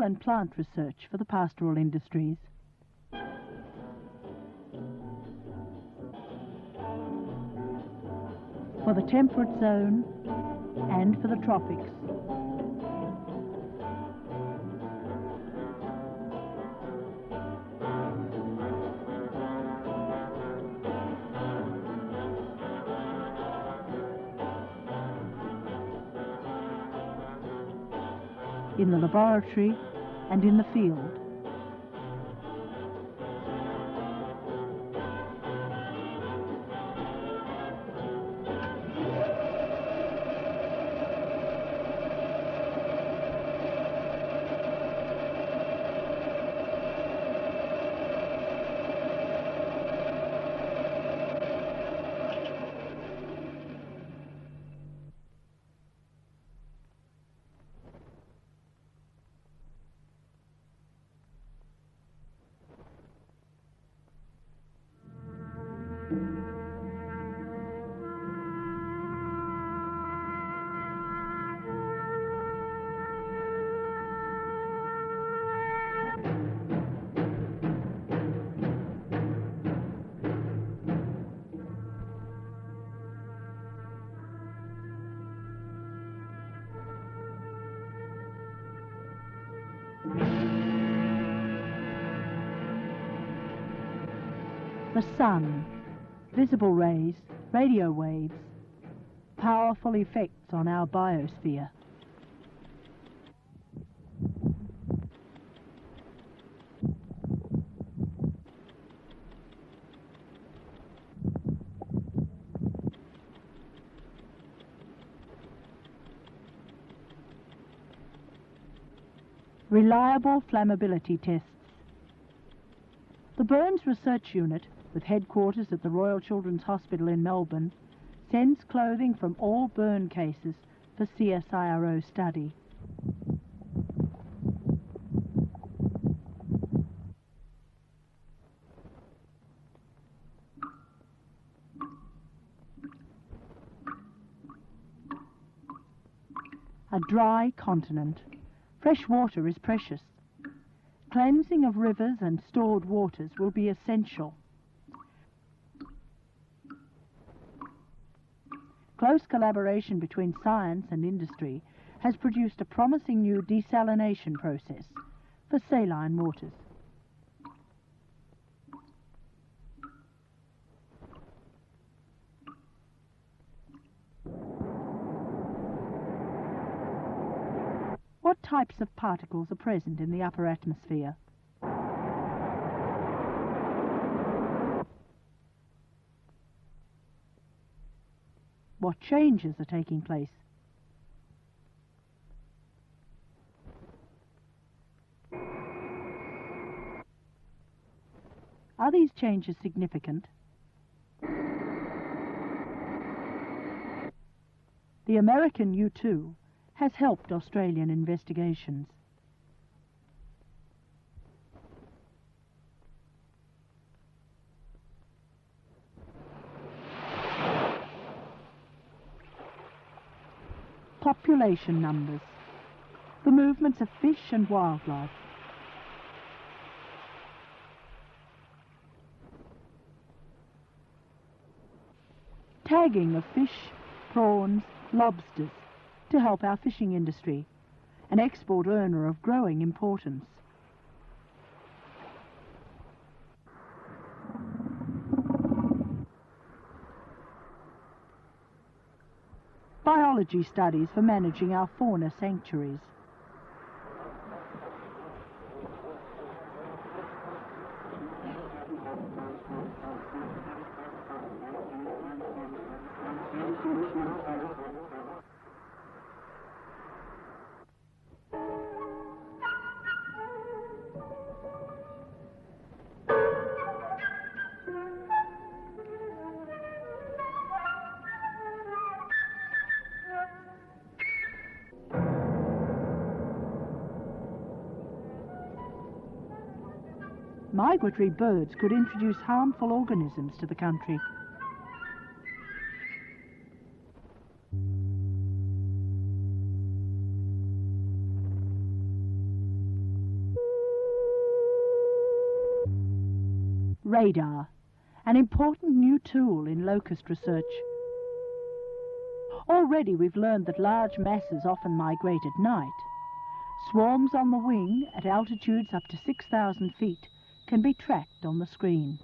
and plant research for the pastoral industries. For the temperate zone and for the tropics. In the laboratory and in the field. The sun, visible rays, radio waves, powerful effects on our biosphere. Reliable flammability tests. The Burns Research Unit, with headquarters at the Royal Children's Hospital in Melbourne, sends clothing from all burn cases for CSIRO study. A dry continent. Fresh water is precious. Cleansing of rivers and stored waters will be essential. Close collaboration between science and industry has produced a promising new desalination process for saline waters. What types of particles are present in the upper atmosphere? What changes are taking place? Are these changes significant? The American U-2 has helped Australian investigations. Population numbers, the movements of fish and wildlife. Tagging of fish, prawns, lobsters to help our fishing industry, an export earner of growing importance. Biology studies for managing our fauna sanctuaries. Migratory birds could introduce harmful organisms to the country. Radar, an important new tool in locust research. Already we've learned that large masses often migrate at night. Swarms on the wing at altitudes up to 6,000 feet can be tracked on the screen.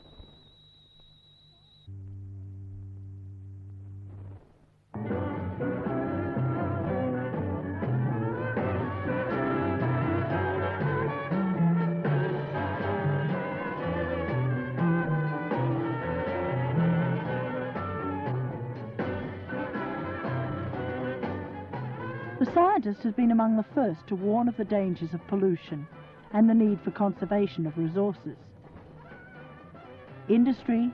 The scientist has been among the first to warn of the dangers of pollution and the need for conservation of resources. Industry,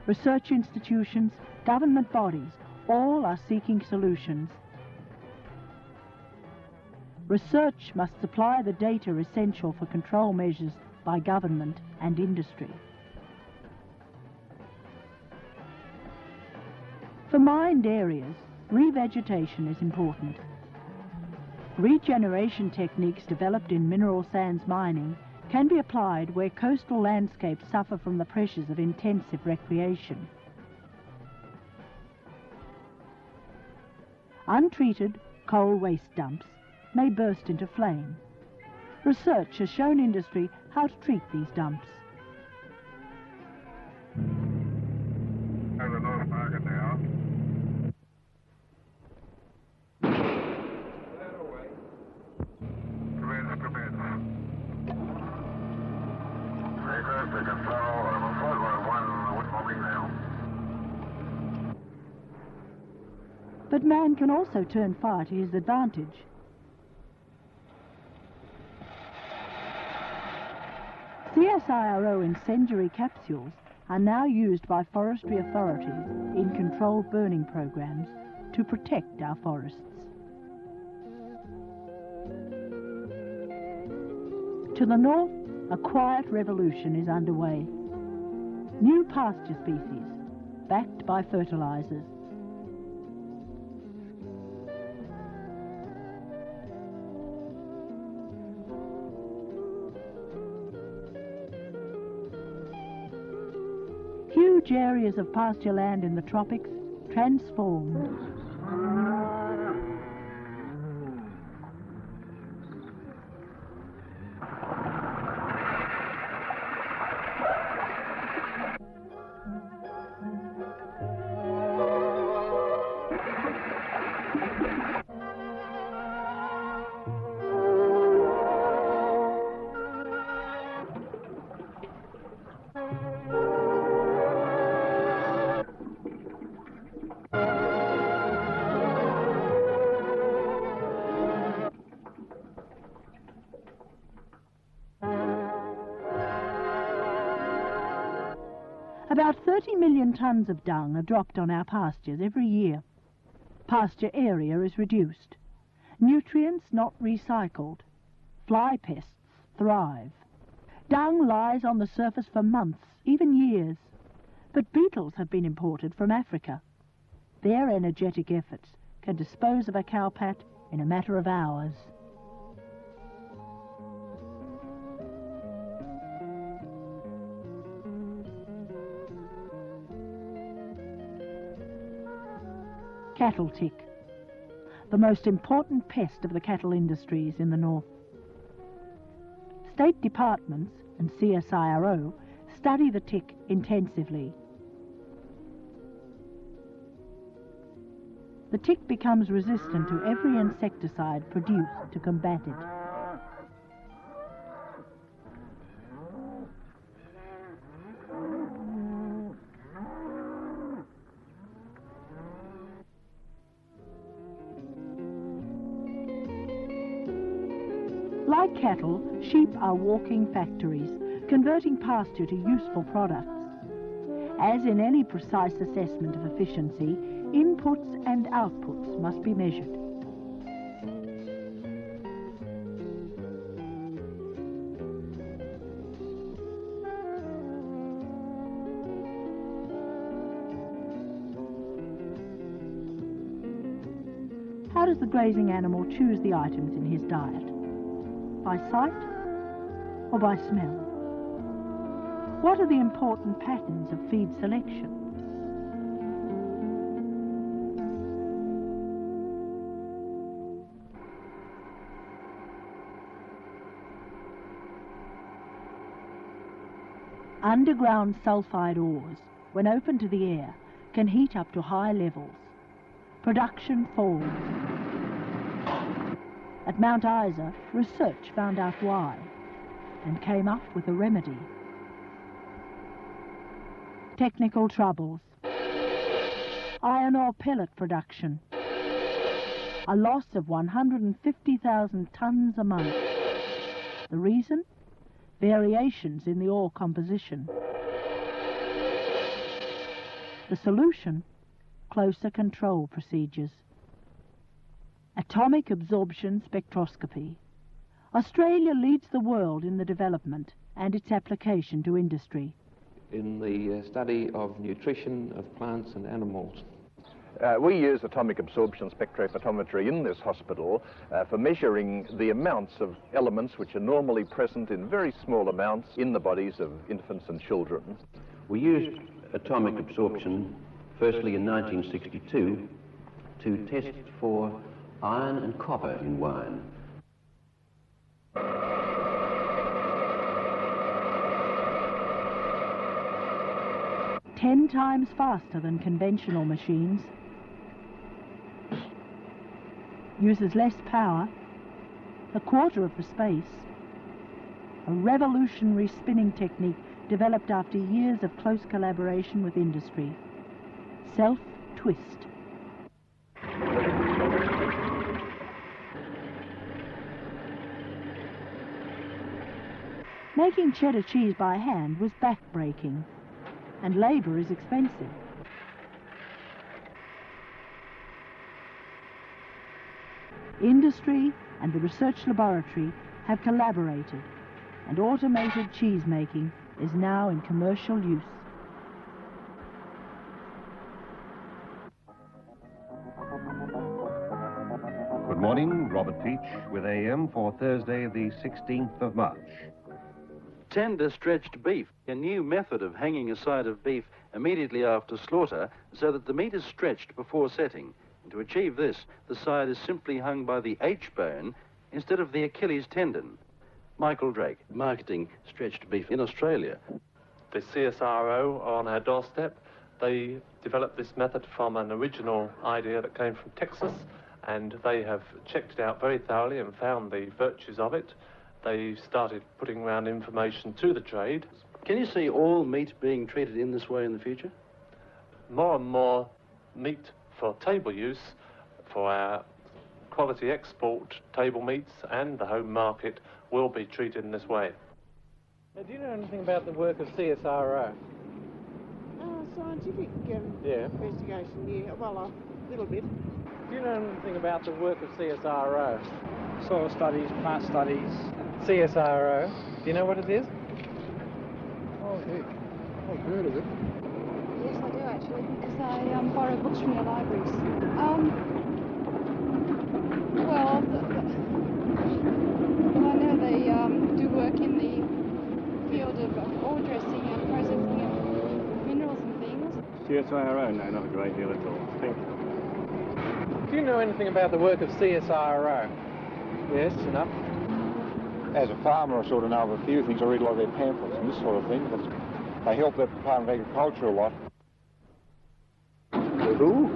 research institutions, government bodies, all are seeking solutions. Research must supply the data essential for control measures by government and industry. For mined areas, revegetation is important. Regeneration techniques developed in mineral sands mining can be applied where coastal landscapes suffer from the pressures of intensive recreation. Untreated coal waste dumps may burst into flame. Research has shown industry how to treat these dumps. There's a North Market now. But man can also turn fire to his advantage. CSIRO incendiary capsules are now used by forestry authorities in controlled burning programs to protect our forests. To the north, a quiet revolution is underway. New pasture species, backed by fertilizers. Huge areas of pasture land in the tropics transformed. About 30 million tonnes of dung are dropped on our pastures every year. Pasture area is reduced. Nutrients not recycled. Fly pests thrive. Dung lies on the surface for months, even years. But beetles have been imported from Africa. Their energetic efforts can dispose of a cowpat in a matter of hours. Cattle tick, the most important pest of the cattle industries in the north. State departments and CSIRO study the tick intensively. The tick becomes resistant to every insecticide produced to combat it. Like cattle, sheep are walking factories, converting pasture to useful products. As in any precise assessment of efficiency, inputs and outputs must be measured. How does the grazing animal choose the items in his diet? By sight or by smell? What are the important patterns of feed selection? Underground sulfide ores, when open to the air, can heat up to high levels. Production falls. At Mount Isa, research found out why and came up with a remedy. Technical troubles. Iron ore pellet production. A loss of 150,000 tonnes a month. The reason? Variations in the ore composition. The solution? Closer control procedures. Atomic absorption spectroscopy. Australia leads the world in the development and its application to industry. In the study of nutrition of plants and animals. We use atomic absorption spectrophotometry in this hospital for measuring the amounts of elements which are normally present in very small amounts in the bodies of infants and children. We used atomic absorption firstly in 1962 to test for iron and copper in wine. Ten times faster than conventional machines. Uses less power, a quarter of the space. A revolutionary spinning technique developed after years of close collaboration with industry. Self-twist. Making cheddar cheese by hand was back-breaking, and labour is expensive. Industry and the research laboratory have collaborated, and automated cheese making is now in commercial use. Good morning, Robert Peach with AM for Thursday the 16th of March. Tender stretched beef, a new method of hanging a side of beef immediately after slaughter so that the meat is stretched before setting. And to achieve this, the side is simply hung by the H-bone instead of the Achilles tendon. Michael Drake, marketing stretched beef in Australia. The CSIRO are on our doorstep. They developed this method from an original idea that came from Texas, and they have checked it out very thoroughly and found the virtues of it. They started putting around information to the trade. Can you see all meat being treated in this way in the future? More and more meat for table use, for our quality export table meats and the home market, will be treated in this way. Do you know anything about the work of CSIRO? Scientific investigation, yeah, well, a little bit. Do you know anything about the work of CSIRO? Soil studies, plant studies. CSIRO, do you know what it is? Oh, heck, I've heard of it. Yes, I do actually, because I borrow books from your libraries. Well, I know they do work in the field of ore dressing and processing of minerals and things. CSIRO? No, not a great deal at all. Thank you. Do you know anything about the work of CSIRO? Yes, enough. As a farmer, I sort of know of a few things. I read a lot of their pamphlets and this sort of thing. But they help the Department of Agriculture a lot. Who?